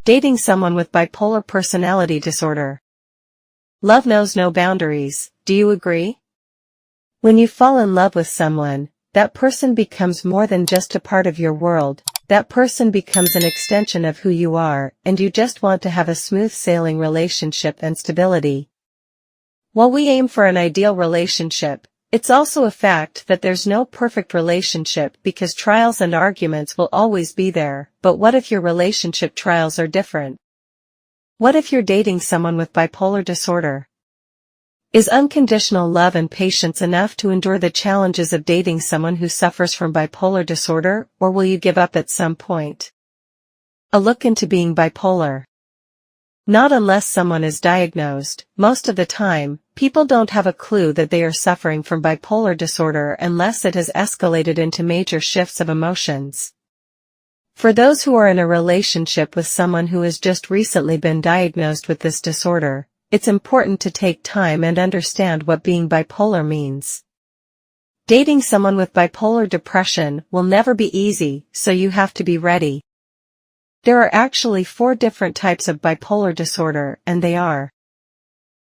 Dating someone with bipolar personality disorder. Love knows no boundaries, do you agree? When you fall in love with someone, that person becomes more than just a part of your world, that person becomes an extension of who you are, and you just want to have a smooth sailing relationship and stability. While we aim for an ideal relationship, it's also a fact that there's no perfect relationship because trials and arguments will always be there. But what if your relationship trials are different? What if you're dating someone with bipolar disorder? Is unconditional love and patience enough to endure the challenges of dating someone who suffers from bipolar disorder, or will you give up at some point? A look into being bipolar. Not unless someone is diagnosed. Most of the time, people don't have a clue that they are suffering from bipolar disorder unless it has escalated into major shifts of emotions. For those who are in a relationship with someone who has just recently been diagnosed with this disorder, it's important to take time and understand what being bipolar means. Dating someone with bipolar depression will never be easy, so you have to be ready. There are actually 4 different types of bipolar disorder, and they are: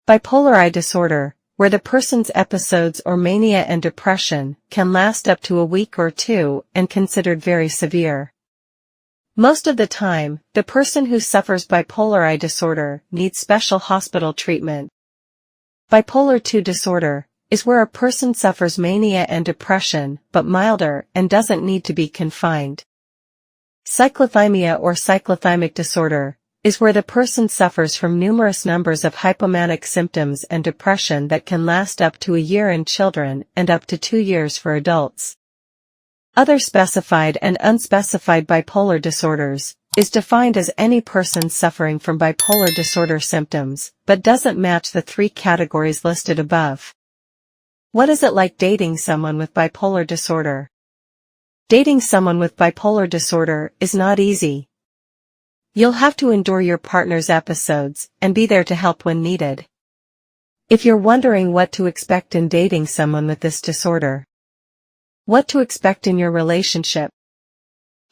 bipolar I disorder, where the person's episodes or mania and depression can last up to a week or 2 and considered very severe. Most of the time, the person who suffers bipolar I disorder needs special hospital treatment. Bipolar II disorder is where a person suffers mania and depression, but milder, and doesn't need to be confined. Cyclothymia or cyclothymic disorder is where the person suffers from numerous numbers of hypomanic symptoms and depression that can last up to a year in children and up to 2 years for adults. Other specified and unspecified bipolar disorders is defined as any person suffering from bipolar disorder symptoms, but doesn't match the 3 categories listed above. What is it like dating someone with bipolar disorder? Dating someone with bipolar disorder is not easy. You'll have to endure your partner's episodes and be there to help when needed. If you're wondering what to expect in dating someone with this disorder, what to expect in your relationship.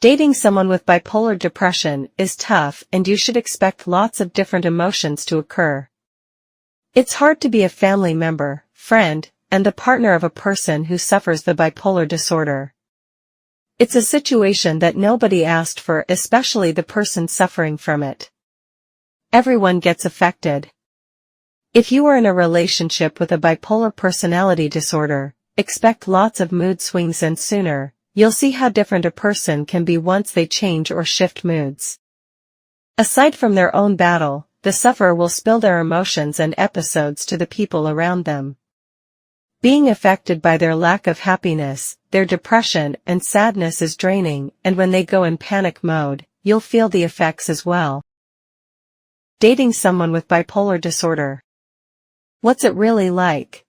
Dating someone with bipolar depression is tough, and you should expect lots of different emotions to occur. It's hard to be a family member, friend, and the partner of a person who suffers the bipolar disorder. It's a situation that nobody asked for, especially the person suffering from it. Everyone gets affected. If you are in a relationship with a bipolar personality disorder, expect lots of mood swings, and sooner, you'll see how different a person can be once they change or shift moods. Aside from their own battle, the sufferer will spill their emotions and episodes to the people around them. Being affected by their lack of happiness, their depression and sadness is draining, and when they go in panic mode, you'll feel the effects as well. Dating someone with bipolar disorder. What's it really like?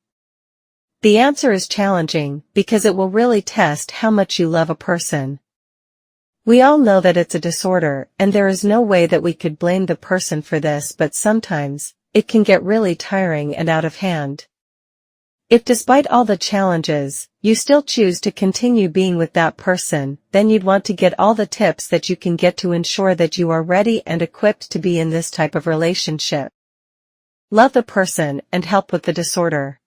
The answer is challenging, because it will really test how much you love a person. We all know that it's a disorder, and there is no way that we could blame the person for this, but sometimes, it can get really tiring and out of hand. If despite all the challenges, you still choose to continue being with that person, then you'd want to get all the tips that you can get to ensure that you are ready and equipped to be in this type of relationship. Love the person and help with the disorder.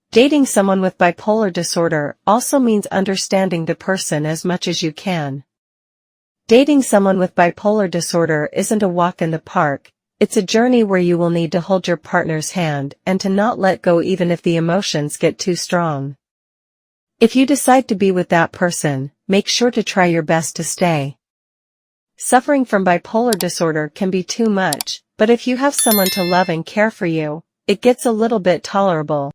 Dating someone with bipolar disorder also means understanding the person as much as you can. Dating someone with bipolar disorder isn't a walk in the park. It's a journey where you will need to hold your partner's hand and to not let go even if the emotions get too strong. If you decide to be with that person, make sure to try your best to stay. Suffering from bipolar disorder can be too much, but if you have someone to love and care for you, it gets a little bit tolerable.